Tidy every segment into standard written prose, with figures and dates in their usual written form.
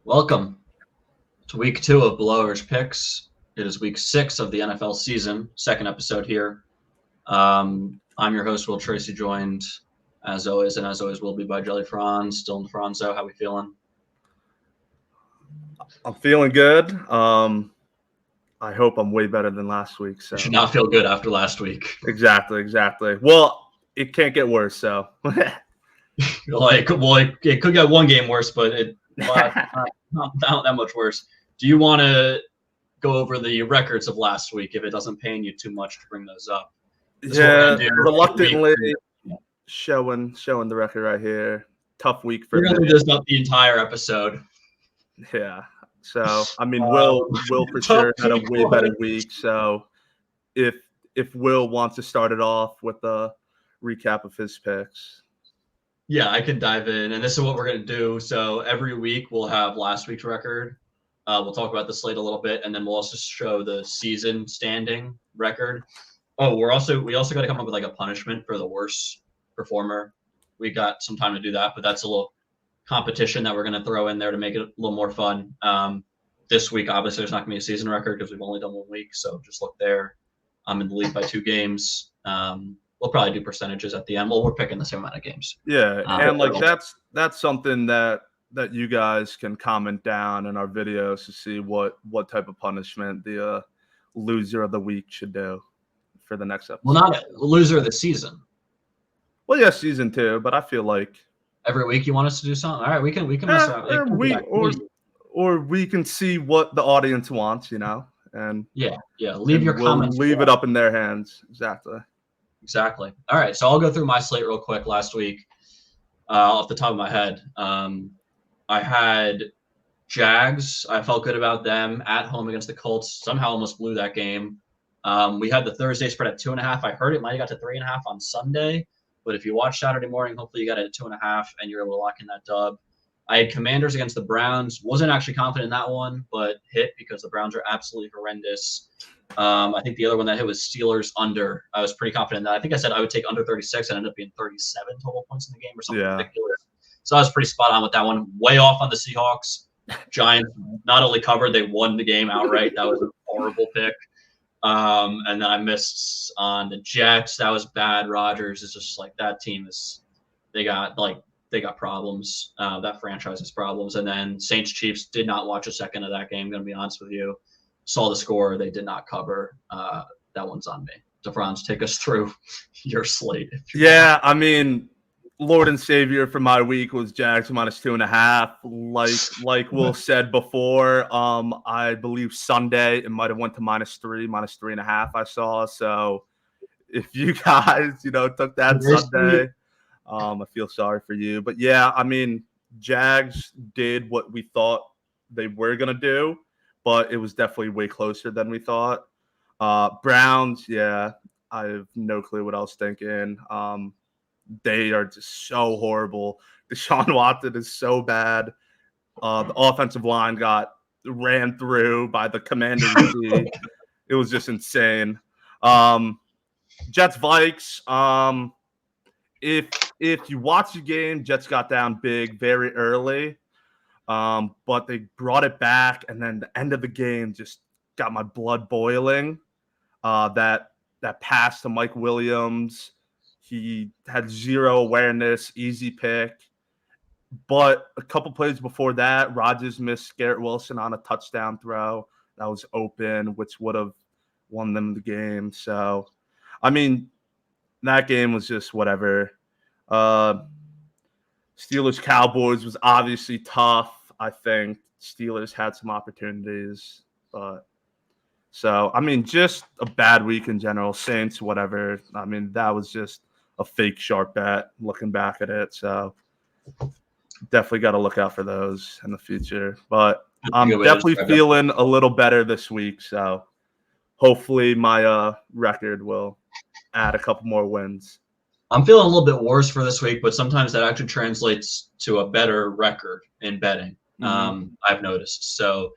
Welcome to week 2 of Below Average Picks. It is week 6 of the NFL season, second episode here. I'm your host, Will Tracy, joined as always will be by Jelly Franz. Dylan Franzo, how we feeling? I'm feeling good. I hope I'm way better than last week. So You should not feel good after last week. Exactly. Well, it can't get worse. So it could get one game worse, but not that much worse. Do you want to go over the records of last week if it doesn't pain you too much to bring those up? Reluctantly showing the record right here. Tough week for me. We're going to do this up the entire episode. Yeah. So I mean, Will for sure had a way better week. So if Will wants to start it off with a recap of his picks. Yeah, I can dive in, and this is what we're going to do. So every week we'll have last week's record. We'll talk about the slate a little bit, and then we'll also show the season standing record. Oh, we also got to come up with like a punishment for the worst performer. We got some time to do that, but that's a little competition that we're going to throw in there to make it a little more fun. This week, obviously, there's not going to be a season record because we've only done 1 week, so just look there. I'm in the lead by 2 games. We'll probably do percentages at the end. Well, we're picking the same amount of games. Yeah, and like that's something that you guys can comment down in our videos to see what type of punishment the loser of the week should do for the next episode. Well, not loser of the season. Well, yeah, season 2, but I feel like every week you want us to do something. All right, we can mess around. Or we can see what the audience wants, and yeah. Leave your comments. Leave it up in their hands. Exactly. All right, so I'll go through my slate real quick. Last week, off the top of my head, I had Jags. I felt good about them at home against the Colts. Somehow almost blew that game. We had the Thursday spread at 2.5. I heard it might have got to 3.5 on Sunday, but if you watch Saturday morning, hopefully you got it at 2.5 and you're able to lock in that dub. I had Commanders against the Browns. Wasn't actually confident in that one, but hit because the Browns are absolutely horrendous. I think the other one that hit was Steelers under. I was pretty confident in that. I think I said I would take under 36 and ended up being 37 total points in the game or something ridiculous. So I was pretty spot on with that one. Way off on the Seahawks. Giants not only covered, they won the game outright. That was a horrible pick. And then I missed on the Jets. That was bad. Rodgers is just like that team is. They got problems. That franchise has problems. And then Saints Chiefs did not watch a second of that game. I'm going to be honest with you. Saw the score. They did not cover. That one's on me. DeFranz, take us through your slate. Yeah, I mean, Lord and Savior for my week was Jags minus 2.5. Like Will said before, I believe Sunday it might have went to minus 3.5 I saw. So if you guys, took that Sunday, I feel sorry for you. But yeah, I mean, Jags did what we thought they were going to do, but it was definitely way closer than we thought. Browns, yeah, I have no clue what I was thinking. They are just so horrible. Deshaun Watson is so bad. The offensive line got ran through by the Commanders. It was just insane. Jets Vikes. If you watch the game, Jets got down big very early. But they brought it back, and then the end of the game just got my blood boiling. That pass to Mike Williams, he had zero awareness, easy pick. But a couple plays before that, Rodgers missed Garrett Wilson on a touchdown throw that was open, which would have won them the game. So, I mean, that game was just whatever. Steelers Cowboys was obviously tough. I think Steelers had some opportunities, but so I mean, just a bad week in general. Saints, whatever. I mean, that was just a fake sharp bet. Looking back at it, so definitely got to look out for those in the future. But I'm definitely feeling a little better this week, so hopefully my record will add a couple more wins. I'm feeling a little bit worse for this week, but sometimes that actually translates to a better record in betting. I've noticed. So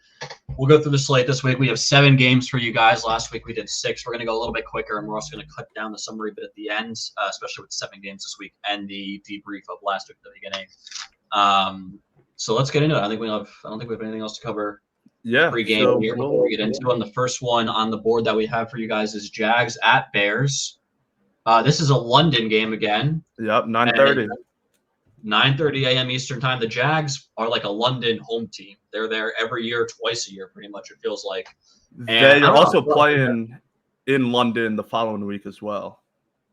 we'll go through the slate this week. We have 7 games for you guys. Last week we did 6. We're going to go a little bit quicker, and we're also going to cut down the summary bit at the end, especially with 7 games this week and the debrief of last week at the beginning. So let's get into it. I don't think we have anything else to cover. Yeah. Pre-game So here before we get into it. And the first one on the board that we have for you guys is Jags at Bears. This is a London game again. Yep, 9:30. 9:30 a.m. Eastern time. The Jags are like a London home team. They're there every year, twice a year, pretty much. It feels like. They are also playing in London the following week as well.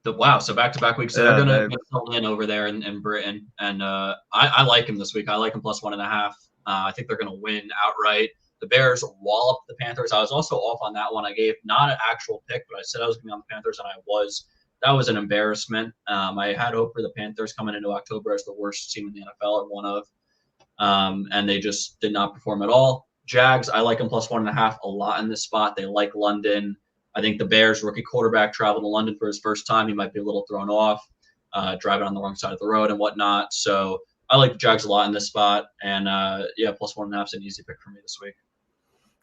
Wow, so back-to-back weeks. So they're going to settle in over there in Britain. And I like him this week. I like him plus 1.5. I think they're going to win outright. The Bears wallop the Panthers. I was also off on that one. I gave not an actual pick, but I said I was going to be on the Panthers, and I was. That was an embarrassment. I had hope for the Panthers coming into October as the worst team in the NFL, or one of, and they just did not perform at all. Jags, I like them plus 1.5 a lot in this spot. They like London. I think the Bears rookie quarterback traveled to London for his first time. He might be a little thrown off, driving on the wrong side of the road and whatnot. So I like the Jags a lot in this spot, and plus 1.5 is an easy pick for me this week.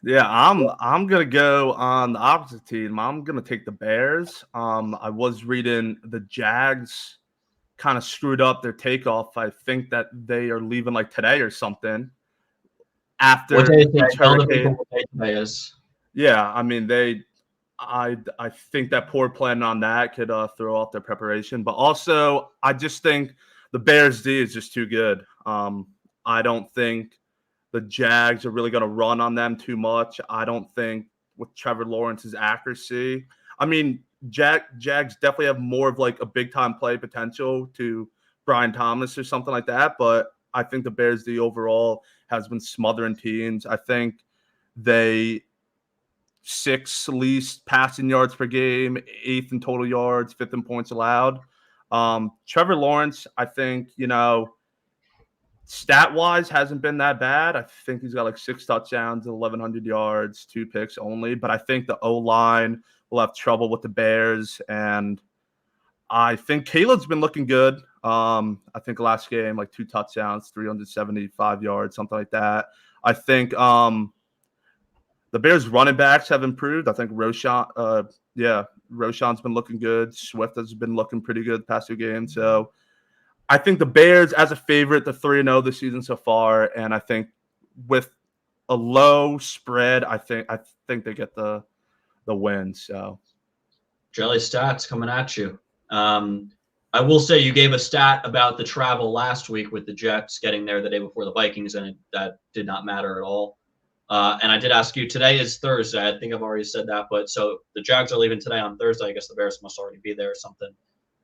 Yeah, I'm gonna go on the opposite team. I'm gonna take the Bears. I was reading the Jags kind of screwed up their takeoff. I think that they are leaving like today or something. After what day today is? Yeah, I mean I think that poor planning on that could throw off their preparation. But also, I just think the Bears D is just too good. I don't think the Jags are really going to run on them too much. I don't think with Trevor Lawrence's accuracy. I mean, Jags definitely have more of like a big-time play potential to Brian Thomas or something like that. But I think the Bears D overall has been smothering teams. I think they 6th least passing yards per game, 8th in total yards, 5th in points allowed. Trevor Lawrence, I think, stat-wise hasn't been that bad. I think he's got like 6 touchdowns, 1,100 yards, 2 picks only. But I think the O-line will have trouble with the Bears. And I think Caleb's been looking good. I think last game, like 2 touchdowns, 375 yards, something like that. I think the Bears running backs have improved. I think Roschon's been looking good. Swift has been looking pretty good the past 2 games. So I think the Bears as a favorite, the 3-0 this season so far. And I think with a low spread, I think they get the win. So Jelly stats coming at you. I will say you gave a stat about the travel last week with the Jets getting there the day before the Vikings, and that did not matter at all. And I did ask you, today is Thursday. I think I've already said that. But so the Jags are leaving today on Thursday. I guess the Bears must already be there or something.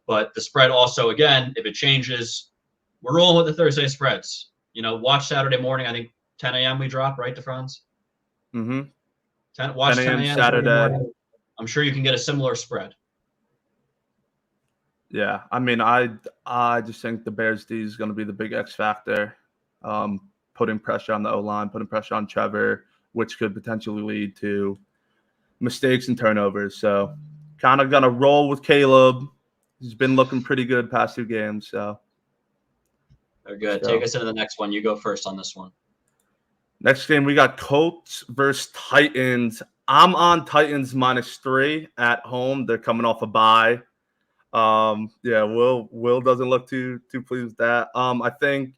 But the spread also, again, if it changes, we're rolling with the Thursday spreads. Watch Saturday morning. I think 10 a.m. we drop, right, DeFranz? Mm-hmm. Watch 10 a.m. Saturday. I'm sure you can get a similar spread. Yeah, I mean, I just think the Bears D is going to be the big X factor, putting pressure on the O-line, putting pressure on Trevor, which could potentially lead to mistakes and turnovers. So kind of going to roll with Caleb. He's been looking pretty good past 2 games. So very good. Take us into the next one. You go first on this one. Next game, we got Colts versus Titans. I'm on Titans -3 at home. They're coming off a bye. Will doesn't look too pleased with that. I think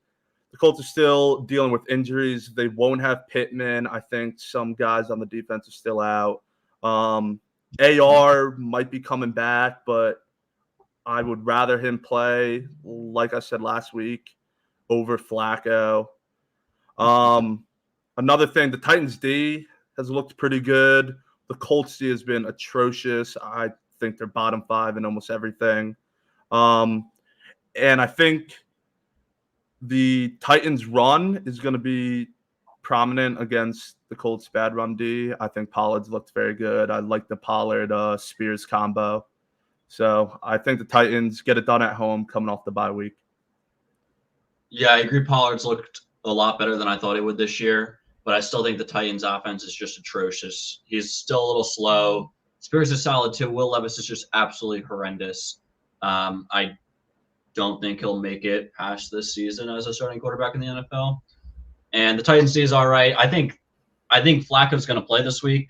the Colts are still dealing with injuries. They won't have Pittman. I think some guys on the defense are still out. AR might be coming back, but I would rather him play, like I said last week, over Flacco. Another thing, the Titans D has looked pretty good. The Colts D has been atrocious. I think they're bottom 5 in almost everything. And I think the Titans run is going to be prominent against the Colts bad run D. I think Pollard's looked very good. I like the Pollard Spears combo. So I think the Titans get it done at home coming off the bye week. Yeah, I agree. Pollard's looked a lot better than I thought he would this year, but I still think the Titans offense is just atrocious. He's still a little slow. Spears is solid too. Will Levis is just absolutely horrendous. I don't think he'll make it past this season as a starting quarterback in the NFL. and the Titans D is all right. I think Flacco's going to play this week.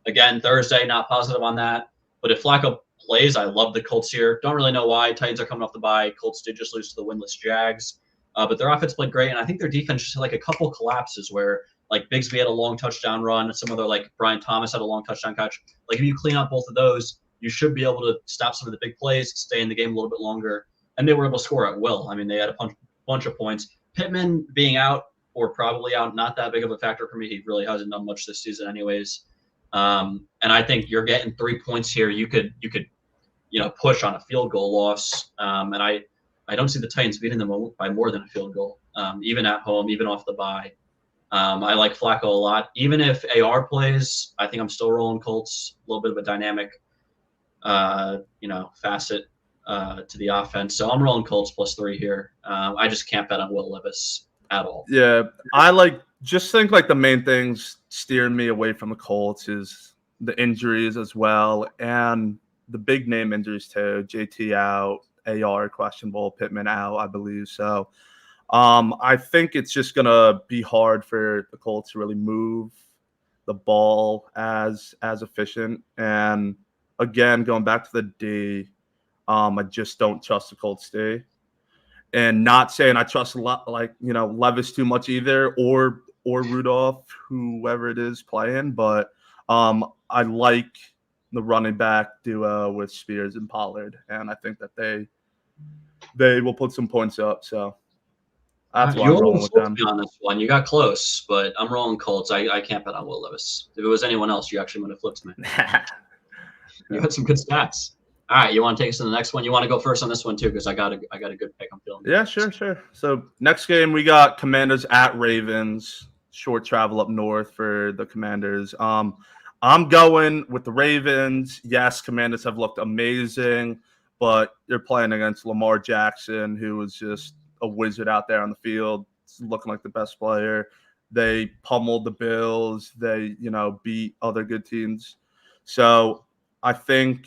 Again, Thursday, not positive on that. But if Flacco plays, I love the Colts here. Don't really know why. Titans are coming off the bye. Colts did just lose to the winless Jags. But their offense played great, and I think their defense just had like a couple collapses where like Bigsby had a long touchdown run, some other like Brian Thomas had a long touchdown catch. Like if you clean up both of those, you should be able to stop some of the big plays, stay in the game a little bit longer, and they were able to score at will. I mean, they had a bunch of points. Pittman being out or probably out, not that big of a factor for me. He really hasn't done much this season, anyways. And I think you're getting 3 points here. You could push on a field goal loss, and I don't see the Titans beating them by more than a field goal, even at home, even off the bye. I like Flacco a lot. Even if AR plays, I think I'm still rolling Colts. A little bit of a dynamic, facet to the offense. So I'm rolling Colts +3 here. I just can't bet on Will Levis at all. Yeah, just think like the main things steering me away from the Colts is the injuries as well, and the big name injuries too. JT out, AR questionable, Pittman out, I believe. So I think it's just gonna be hard for the Colts to really move the ball as efficient. And again, going back to the D, I just don't trust the Colts D. And not saying I trust Levis too much either, or Rudolph, whoever it is playing, but I like the running back duo with Spears and Pollard, and I think that they will put some points up. So that's why I'm rolling with them. On this one, you got close, but I'm rolling Colts. I can't bet on Will Levis. If it was anyone else, you actually would have flipped me. You had some good stats. All right, you want to take us to the next one? You want to go first on this one too, because I got a good pick. I'm feeling. Yeah, sure. So next game we got Commanders at Ravens. Short travel up north for the Commanders. I'm going with the Ravens. Yes, Commanders have looked amazing, but they're playing against Lamar Jackson, who was just a wizard out there on the field, looking like the best player. They pummeled the Bills. They, beat other good teams. So I think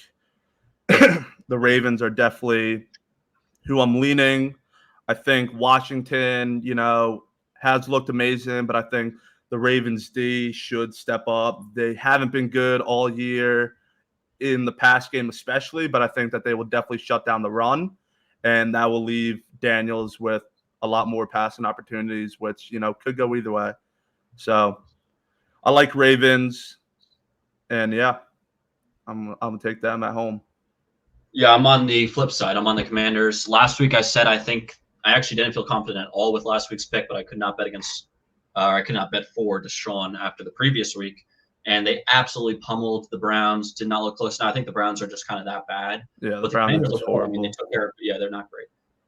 the Ravens are definitely who I'm leaning. I think Washington, has looked amazing, but I think the Ravens D should step up. They haven't been good all year in the pass game especially, but I think that they will definitely shut down the run, and that will leave Daniels with a lot more passing opportunities, which, could go either way. So I like Ravens, and yeah, I'm going to take them at home. Yeah, I'm on the flip side. I'm on the Commanders. Last week I said I actually didn't feel confident at all with last week's pick, but I could not bet for Deshaun after the previous week. And they absolutely pummeled the Browns. Did not look close. Now I think the Browns are just kind of that bad. Yeah, but the Commanders look horrible. I mean, they took care of. Yeah, they're not great.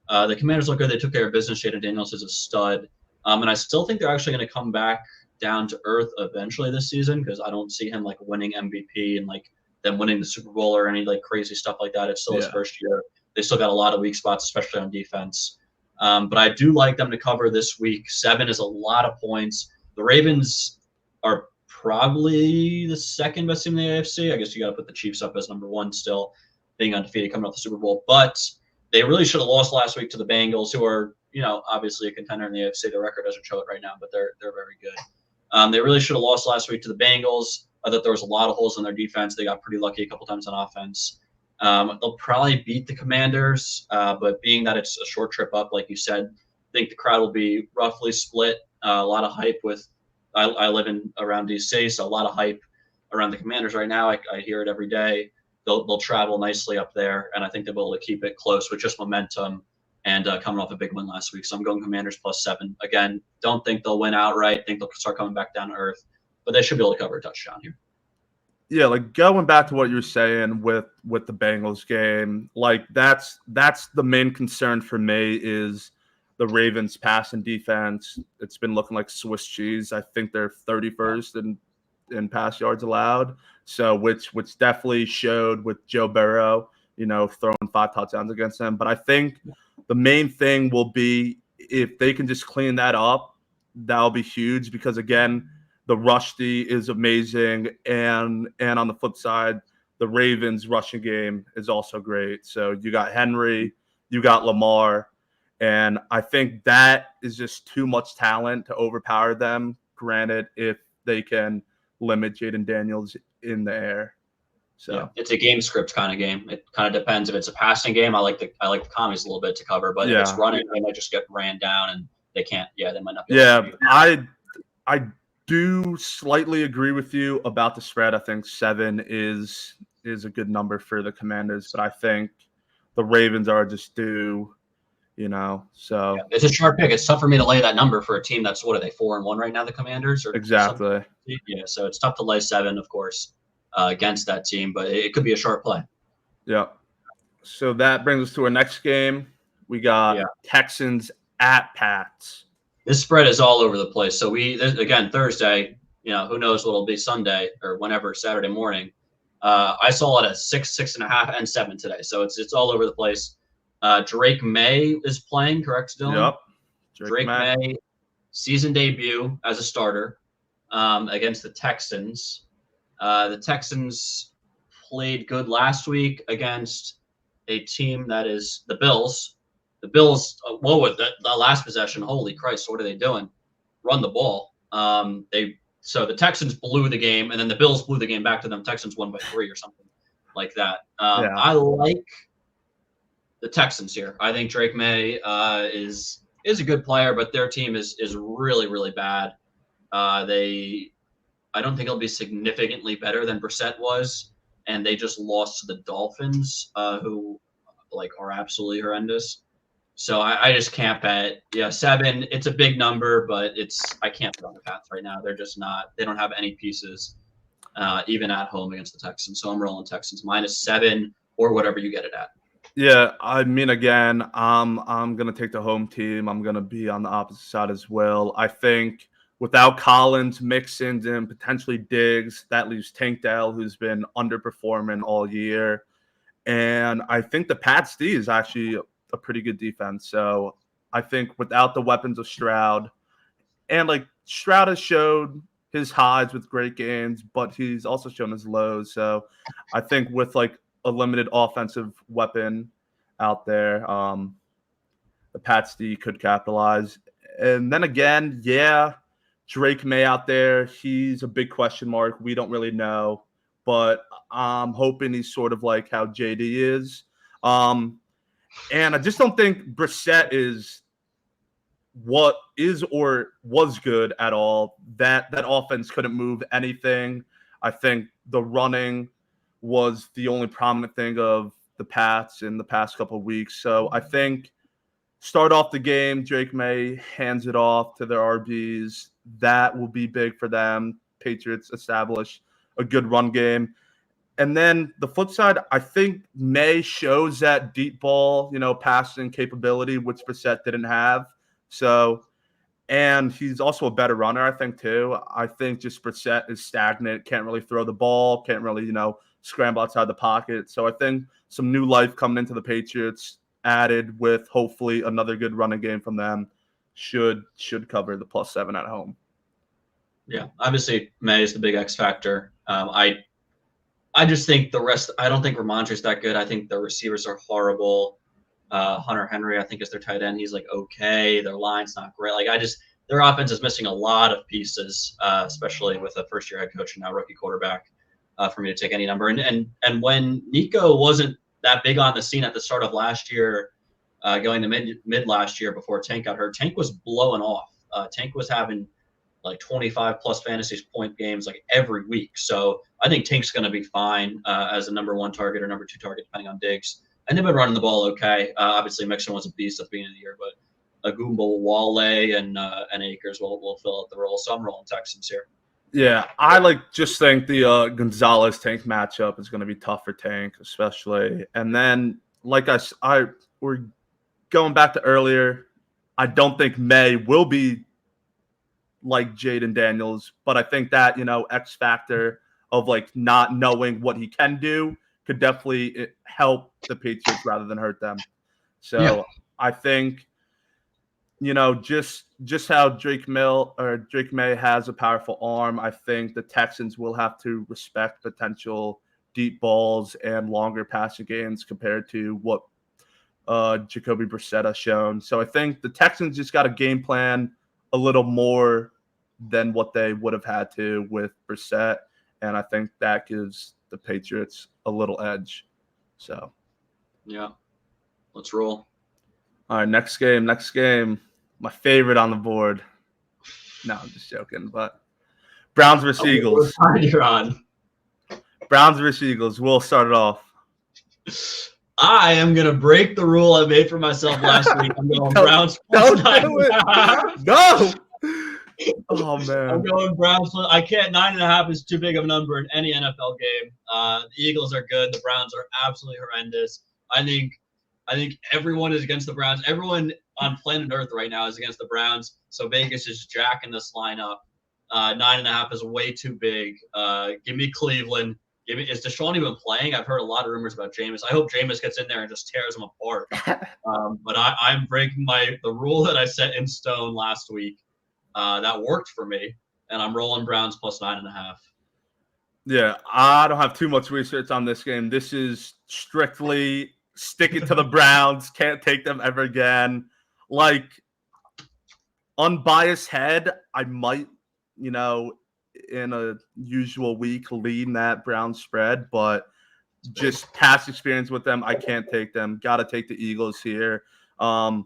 The Commanders look good. They took care of business. Jaden Daniels is a stud. And I still think they're actually going to come back down to earth eventually this season, because I don't see him like winning MVP and like them winning the Super Bowl or any like crazy stuff like that. It's still his first year. They still got a lot of weak spots, especially on defense. But I do like them to cover this week. 7 is a lot of points. The Ravens are probably the second best team in the AFC. I guess you got to put the Chiefs up as number 1 still, being undefeated coming off the Super Bowl. But they really should have lost last week to the Bengals, who are, obviously a contender in the AFC. The record doesn't show it right now, but they're very good. They really should have lost last week to the Bengals. I thought there was a lot of holes in their defense. They got pretty lucky a couple times on offense. They'll probably beat the Commanders, but being that it's a short trip up, like you said, I think the crowd will be roughly split. A lot of hype with I live around DC, so a lot of hype around the Commanders right now. I hear it every day. They'll travel nicely up there, and I think they'll be able to keep it close with just momentum and coming off a big win last week. So I'm going Commanders +7. Again, don't think they'll win outright. Think they'll start coming back down to earth, but they should be able to cover a touchdown here. Yeah, like going back to what you're saying with the Bengals game, like that's the main concern for me is the Ravens pass and defense. It's been looking like Swiss cheese. I think they're 31st in pass yards allowed. So which definitely showed with Joe Burrow, throwing 5 touchdowns against them. But I think the main thing will be if they can just clean that up, that'll be huge, because again, the rush D is amazing, and on the flip side, the Ravens rushing game is also great. So you got Henry, you got Lamar, And I think that is just too much talent to overpower them. Granted, if they can limit Jaden Daniels in the air. So yeah, it's a game script kind of game. It kind of depends. If it's a passing game, I like the commies a little bit to cover. But if it's running, they might just get ran down and they can't. Yeah, they might not be able to I do slightly agree with you about the spread. I think 7 is a good number for the Commanders, but I think the Ravens are just due. So it's a sharp pick. It's tough for me to lay that number for a team that's, what are they, 4-1 right now, the Commanders? Or exactly. Something? Yeah, so it's tough to lay 7, of course, against that team, but it could be a sharp play. Yeah. So that brings us to our next game. We got Texans at Pats. This spread is all over the place. So again, Thursday, who knows what it'll be Sunday or whenever, Saturday morning. I saw it at 6, 6.5, and 7 today. So it's all over the place. Drake May is playing, correct, Dylan? Yep. Drake May, season debut as a starter against the Texans. The Texans played good last week against a team that is the Bills. The Bills, with the last possession, holy Christ, what are they doing? Run the ball. So the Texans blew the game, and then the Bills blew the game back to them. Texans won by 3 or something like that. I like the Texans here. I think Drake May is a good player, but their team is really, really bad. I don't think it'll be significantly better than Brissett was, and they just lost to the Dolphins, who are absolutely horrendous. So I just can't bet. Yeah, 7. It's a big number, but I can't put on the Pats right now. They're just not. They don't have any pieces, even at home against the Texans. So I'm rolling Texans -7 or whatever you get it at. Yeah, I mean, again, I'm gonna take the home team. I'm gonna be on the opposite side as well. I think without Collins, Mixon, and potentially Diggs, that leaves Tank Dell, who's been underperforming all year. And I think the Pats D is actually a pretty good defense. So I think without the weapons of Stroud, and Stroud has showed his highs with great games, but he's also shown his lows. So I think with a limited offensive weapon out there, the Pats D could capitalize. And then again, Drake May out there, he's a big question mark. We don't really know, but I'm hoping he's sort of like how JD is. And I just don't think Brissett is what is or was good at all. That offense couldn't move anything. I think the running was the only prominent thing of the Pats in the past couple of weeks. So I think start off the game, Drake May hands it off to their RBs. That will be big for them. Patriots establish a good run game. And then the flip side, I think May shows that deep ball, passing capability, which Brissett didn't have. So, and he's also a better runner, I think, too. I think just Brissett is stagnant, can't really throw the ball, can't really, scramble outside the pocket. So I think some new life coming into the Patriots, added with hopefully another good running game from them, should cover the +7 at home. Yeah, obviously May is the big X factor. I just think the rest. I don't think Ramondre's that good. I think the receivers are horrible. Hunter Henry, I think, is their tight end. He's okay. Their line's not great. Their offense is missing a lot of pieces, especially with a first-year head coach and now rookie quarterback. For me to take any number, and when Nico wasn't that big on the scene at the start of last year, going to mid last year before Tank got hurt, Tank was blowing off. Tank was having 25 plus fantasy point games every week. So I think Tank's going to be fine as a number 1 target or number 2 target, depending on Diggs. And they've been running the ball okay. Obviously, Mixon was a beast at the beginning of the year, but Agumbo, Wale, and Akers will fill out the role. So I'm rolling Texans here. Yeah, I just think the Gonzalez Tank matchup is going to be tough for Tank, especially. And then, we're going back to earlier. I don't think May will be like Jaden Daniels, but I think that X factor of not knowing what he can do could definitely help the Patriots rather than hurt them. So I think just how Drake May has a powerful arm, I think the Texans will have to respect potential deep balls and longer passing games compared to what Jacoby Brissett has shown. So I think the Texans just got a game plan a little more than what they would have had to with Brissett, and I think that gives the Patriots a little edge. So, yeah, let's roll. All right, next game. My favorite on the board. No, I'm just joking, but Browns versus Eagles. What side you're on? Browns versus Eagles. We'll start it off. I am going to break the rule I made for myself last week. I'm going Browns. Don't do it. No. Oh, man. I'm going Browns. I can't. 9.5 is too big of a number in any NFL game. The Eagles are good. The Browns are absolutely horrendous. I think everyone is against the Browns. Everyone on planet Earth right now is against the Browns. So Vegas is jacking this line up. 9.5 is way too big. Give me Cleveland. Is Deshaun even playing? I've heard a lot of rumors about Jameis. I hope Jameis gets in there and just tears them apart. But I'm breaking the rule that I set in stone last week. That worked for me, and I'm rolling Browns plus 9.5. Yeah, I don't have too much research on this game. This is strictly sticking to the Browns. Can't take them ever again. Like, unbiased head, I might, in a usual week, lean that Browns spread, but just past experience with them, I can't take them. Got to take the Eagles here. The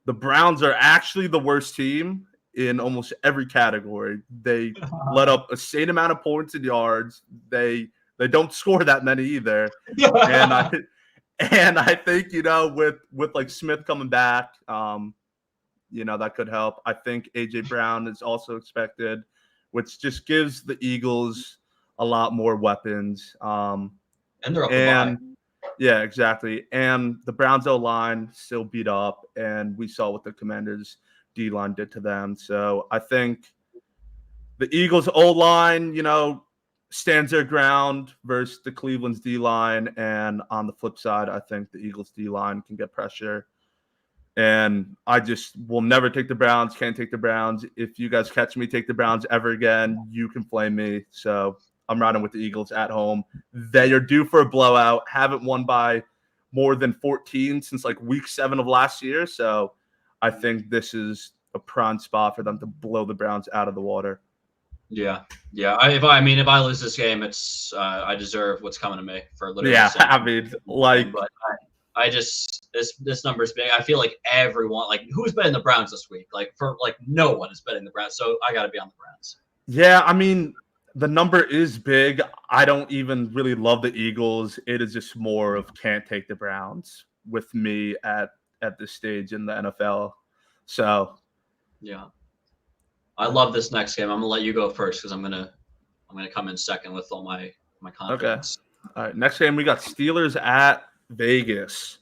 Browns are actually the worst team in almost every category. They let up a insane amount of points and yards. They don't score that many either. And I think, with like Smith coming back, that could help. I think AJ Brown is also expected, which just gives the Eagles a lot more weapons. And they're up the line. Yeah, exactly. And the Browns O-line still beat up, and we saw what the Commanders D-line did to them. So I think the Eagles O-line, stands their ground versus the Cleveland's D-line. And on the flip side, I think the Eagles D-line can get pressure. And I just will never take the Browns, can't take the Browns. If you guys catch me take the Browns ever again, you can flame me. So I'm riding with the Eagles at home. They are due for a blowout. Haven't won by more than 14 since like week 7 of last year. So I think this is a prime spot for them to blow the Browns out of the water. Yeah. If I lose this game, it's I deserve what's coming to me for literally. Yeah, but I just this number's big. I feel like everyone, who's betting the Browns this week? No one is betting the Browns, so I got to be on the Browns. Yeah, the number is big. I don't even really love the Eagles. It is just more of can't take the Browns with me at this stage in the NFL. So, yeah, I love this next game. I'm gonna let you go first because I'm gonna come in second with all my confidence. Okay. All right. Next game we got Steelers at Vegas.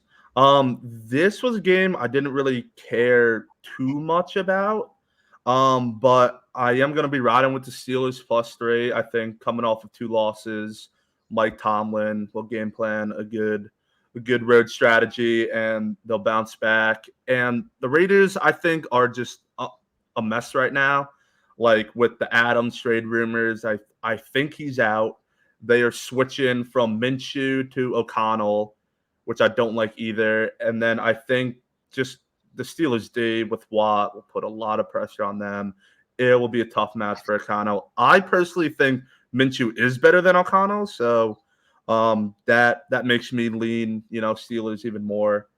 This was a game I didn't really care too much about. But I am going to be riding with the Steelers +3. I think coming off of 2 losses, Mike Tomlin will game plan a good road strategy, and they'll bounce back. And the Raiders, I think, are just a mess right now. Like with the Adams trade rumors, I think he's out. They are switching from Minshew to O'Connell, which I don't like either. And then I think just the Steelers D with Watt will put a lot of pressure on them. It will be a tough match for O'Connell. I personally think Minshew is better than O'Connell, so that makes me lean, Steelers even more.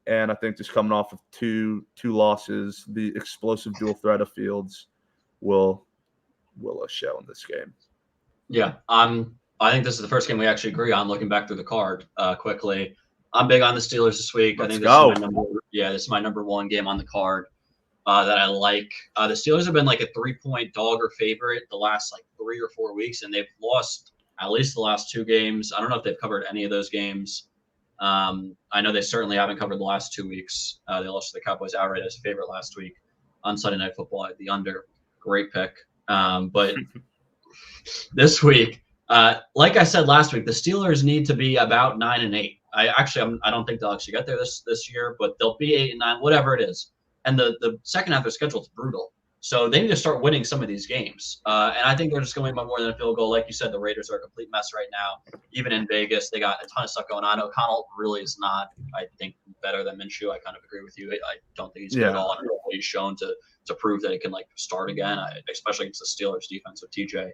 And I think just coming off of two losses, the explosive dual threat of Fields will show in this game. Yeah, I think this is the first game we actually agree on. Looking back through the card quickly, I'm big on the Steelers this week. I think this is my number 1 game on the card that I like. The Steelers have been like a 3-point dog or favorite the last 3 or 4 weeks, and they've lost at least the last 2 games. I don't know if they've covered any of those games. I know they certainly haven't covered the last 2 weeks. They lost to the Cowboys outright as a favorite last week on Sunday Night Football at the under. Great pick. But this week, like I said last week, the Steelers need to be about 9-8. I don't think they'll actually get there this year, but they'll be 8-9, whatever it is. And the second half of their schedule is brutal. So they need to start winning some of these games. And I think they're just going to win by more than a field goal. Like you said, the Raiders are a complete mess right now. Even in Vegas, they got a ton of stuff going on. O'Connell really is not, I think, better than Minshew. I kind of agree with you. I don't think he's good at all. I don't know what he's shown to prove that he can like start again, especially against the Steelers defense with TJ.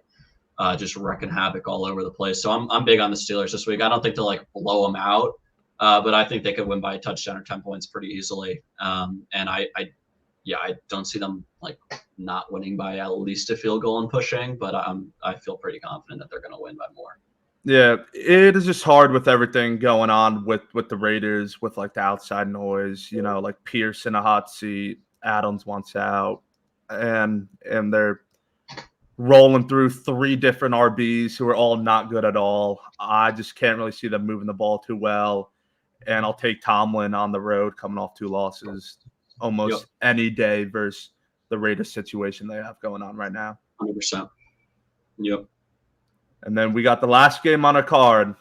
Just wrecking havoc all over the place. So I'm big on the Steelers this week. I don't think they'll like blow them out, but I think they could win by a touchdown or 10 points pretty easily. And I don't see them like not winning by at least a field goal and pushing, but I feel pretty confident that they're going to win by more. Yeah, it is just hard with everything going on with the Raiders, with like the outside noise, like Pierce in a hot seat, Adams wants out, and they're rolling through 3 different RBs who are all not good at all. I just can't really see them moving the ball too well. And I'll take Tomlin on the road coming off 2 losses almost any day versus the Raiders situation they have going on right now. 100%. Yep. And then we got the last game on our card,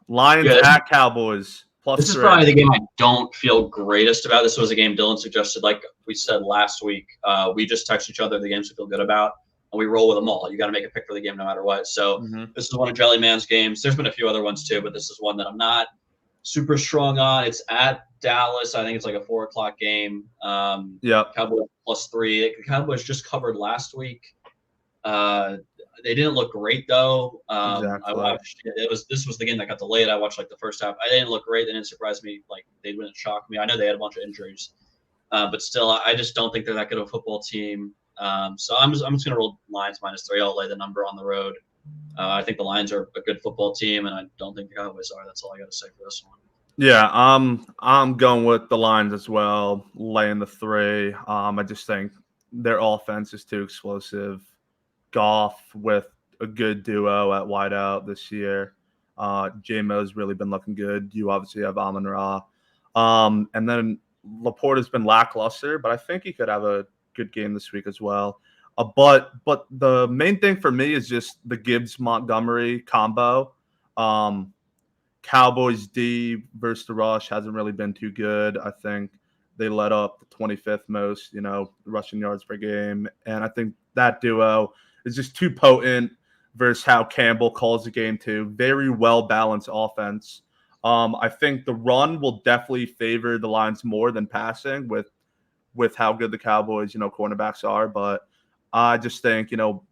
Lions at Cowboys. This is probably the game I don't feel greatest about. This was a game Dylan suggested. Like we said last week, we just text each other the games we feel good about, and we roll with them all. You got to make a pick for the game no matter what. So This is one of Jellyman's games. There's been a few other ones too, but this is one that I'm not super strong on. It's at Dallas. I think it's like a 4:00 game. Cowboys +3. The Cowboys just covered last week. They didn't look great though. Exactly. I watched. This was the game that got delayed. I watched like the first half. I didn't look great. They didn't surprise me. Like they didn't shock me. I know they had a bunch of injuries, but still, I just don't think they're that good of a football team. So I'm just gonna roll Lions -3. I'll lay the number on the road. I think the Lions are a good football team, and I don't think the Cowboys are. That's all I got to say for this one. Yeah, I'm going with the Lions as well, laying the 3. I just think their offense is too explosive. Goff with a good duo at wideout this year. J-Mo's really been looking good. You obviously have Amon-Ra. And then Laporte has been lackluster, but I think he could have a good game this week as well. But the main thing for me is just the Gibbs-Montgomery combo. Cowboys D versus the rush hasn't really been too good. I think they let up the 25th most, rushing yards per game. And I think that duo is just too potent versus how Campbell calls the game too. Very well-balanced offense. I think the run will definitely favor the Lions more than passing with how good the Cowboys, cornerbacks are. But I just think,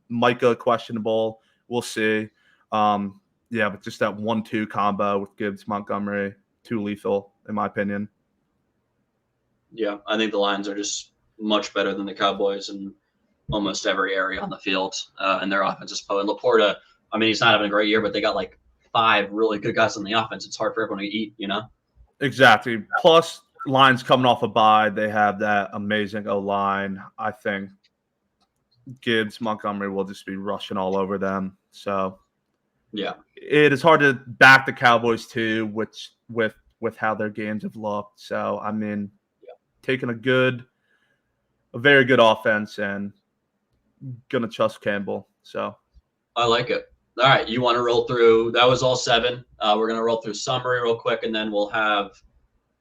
Micah questionable. We'll see. But just that 1-2 combo with Gibbs, Montgomery, too lethal, in my opinion. Yeah, I think the Lions are just much better than the Cowboys in almost every area on the field, and their offense is potent. Laporta, I mean, he's not having a great year, but they got like 5 really good guys on the offense. It's hard for everyone to eat, Exactly. Plus, Lions coming off a bye, they have that amazing O-line. I think Gibbs, Montgomery will just be rushing all over them. So, yeah, it is hard to back the Cowboys too, with how their games have looked. So, I mean, taking a very good offense and gonna trust Campbell. So, I like it. All right, you want to roll through? That was all 7. We're gonna roll through summary real quick, and then we'll have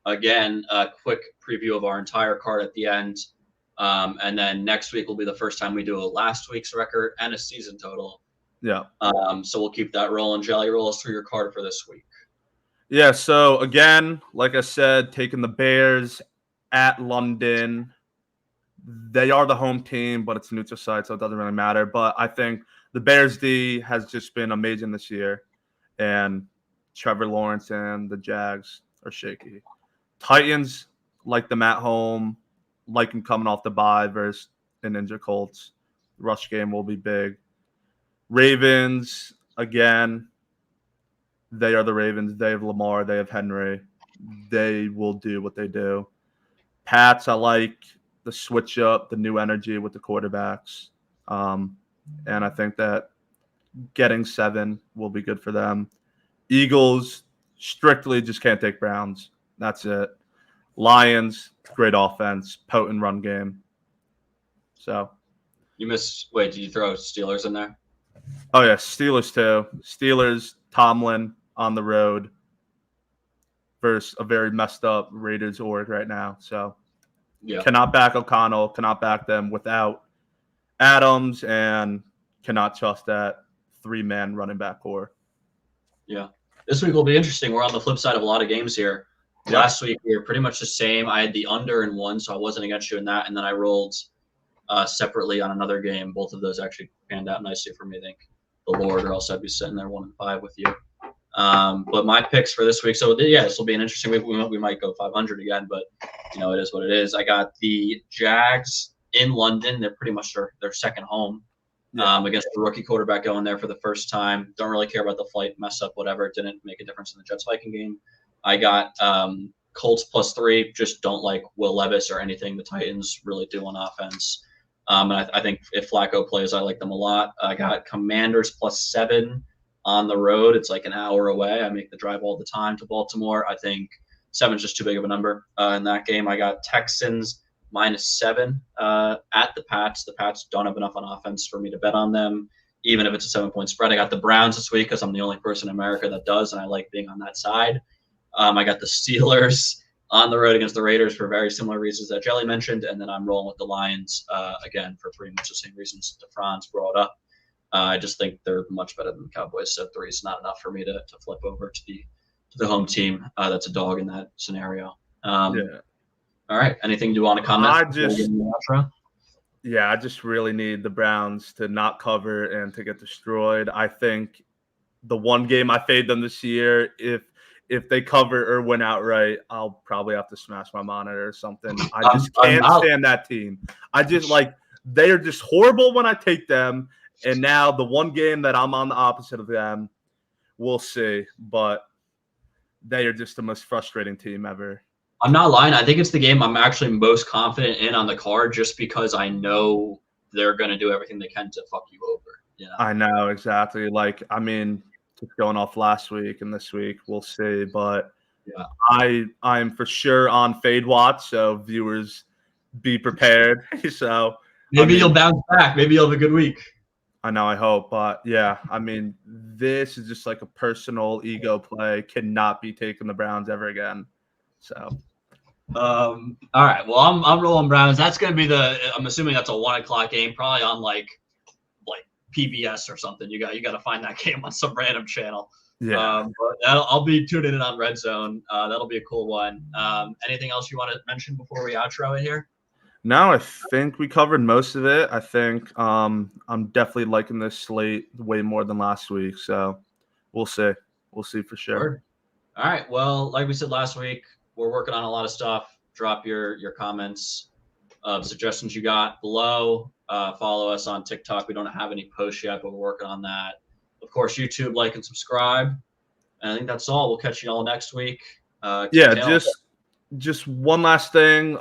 again a quick preview of our entire card at the end. And then next week will be the first time we do a last week's record and a season total. Yeah. So we'll keep that rolling. Jelly, roll us through your card for this week. Yeah. So again, like I said, taking the Bears at London. They are the home team, but it's a neutral site, so it doesn't really matter. But I think the Bears D has just been amazing this year, and Trevor Lawrence and the Jags are shaky. Titans like them at home, like them coming off the bye versus an injured Colts. Rush game will be big. Ravens, again, they are the Ravens. They have Lamar. They have Henry. They will do what they do. Pats, I like the switch up, the new energy with the quarterbacks. And I think that getting 7 will be good for them. Eagles, strictly just can't take Browns. That's it. Lions, great offense, potent run game. So. You missed, wait, did you throw Steelers in there? Oh, yeah, Steelers too. Steelers, Tomlin on the road versus a very messed up Raiders org right now. So, yeah, cannot back O'Connell, cannot back them without Adams, and cannot trust that 3-man running back core. Yeah. This week will be interesting. We're on the flip side of a lot of games here. Yep. Last week, we were pretty much the same. I had the under in one, so I wasn't against you in that. And then I rolled separately on another game. Both of those actually panned out nicely for me, I think. The Lord, or else I'd be sitting there 1-5 with you. But my picks for this week, so yeah, this will be an interesting week. We might go 500 again, but it is what it is. I got the Jags in London. They're pretty much their second home against the rookie quarterback going there for the first time. Don't really care about the flight mess up, whatever. It didn't make a difference in the Jets-Viking game. I got Colts +3. Just don't like Will Levis or anything the Titans really do on offense. And I think if Flacco plays, I like them a lot. I got Commanders +7 on the road. It's like an hour away. I make the drive all the time to Baltimore. I think 7 is just too big of a number in that game. I got Texans -7 at the Pats. The Pats don't have enough on offense for me to bet on them, even if it's a 7-point spread. I got the Browns this week because I'm the only person in America that does, and I like being on that side. I got the Steelers on the road against the Raiders for very similar reasons that Jelly mentioned, and then I'm rolling with the Lions again for pretty much the same reasons DeFranz brought up. I just think they're much better than the Cowboys, so 3 is not enough for me to flip over to the home team. That's a dog in that scenario. All right. Anything you want to comment? I just really need the Browns to not cover and to get destroyed. I think the one game I fade them this year, if they cover or win outright, I'll probably have to smash my monitor or something. I just can't stand that team. They are just horrible when I take them. And now the one game that I'm on the opposite of them, we'll see. But they are just the most frustrating team ever. I'm not lying. I think it's the game I'm actually most confident in on the card just because I know they're going to do everything they can to fuck you over. Yeah, I know, exactly. Just going off last week and this week, we'll see. But yeah, I'm for sure on Fade Watch, so viewers be prepared. So maybe you'll bounce back. Maybe you'll have a good week. I know, I hope. But yeah, this is just like a personal ego play. Cannot be taking the Browns ever again. So all right. Well, I'm rolling Browns. That's gonna be I'm assuming that's a 1:00 game, probably on like PBS or something. You got to find that game on some random channel. Yeah. But I'll be tuning in on Red Zone. That'll be a cool one. Anything else you want to mention before we outro it here? No, I think we covered most of it. I think I'm definitely liking this slate way more than last week. So we'll see. We'll see for sure. All right. Well, like we said last week, we're working on a lot of stuff. Drop your comments of suggestions you got below. Follow us on TikTok. We don't have any posts yet, but we're working on that. Of course, YouTube, like and subscribe. And I think that's all. We'll catch you all next week. Just one last thing.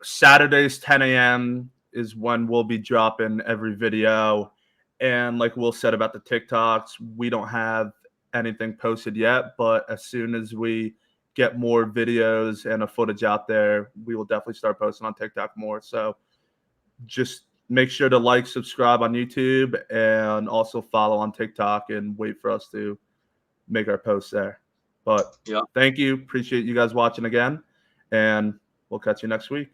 Saturdays 10 a.m. is when we'll be dropping every video. And like Will said about the TikToks, we don't have anything posted yet, but as soon as we get more videos and a footage out there, we will definitely start posting on TikTok more. So just make sure to subscribe on YouTube, and also follow on TikTok and wait for us to make our posts there. But Thank you. Appreciate you guys watching again, and we'll catch you next week.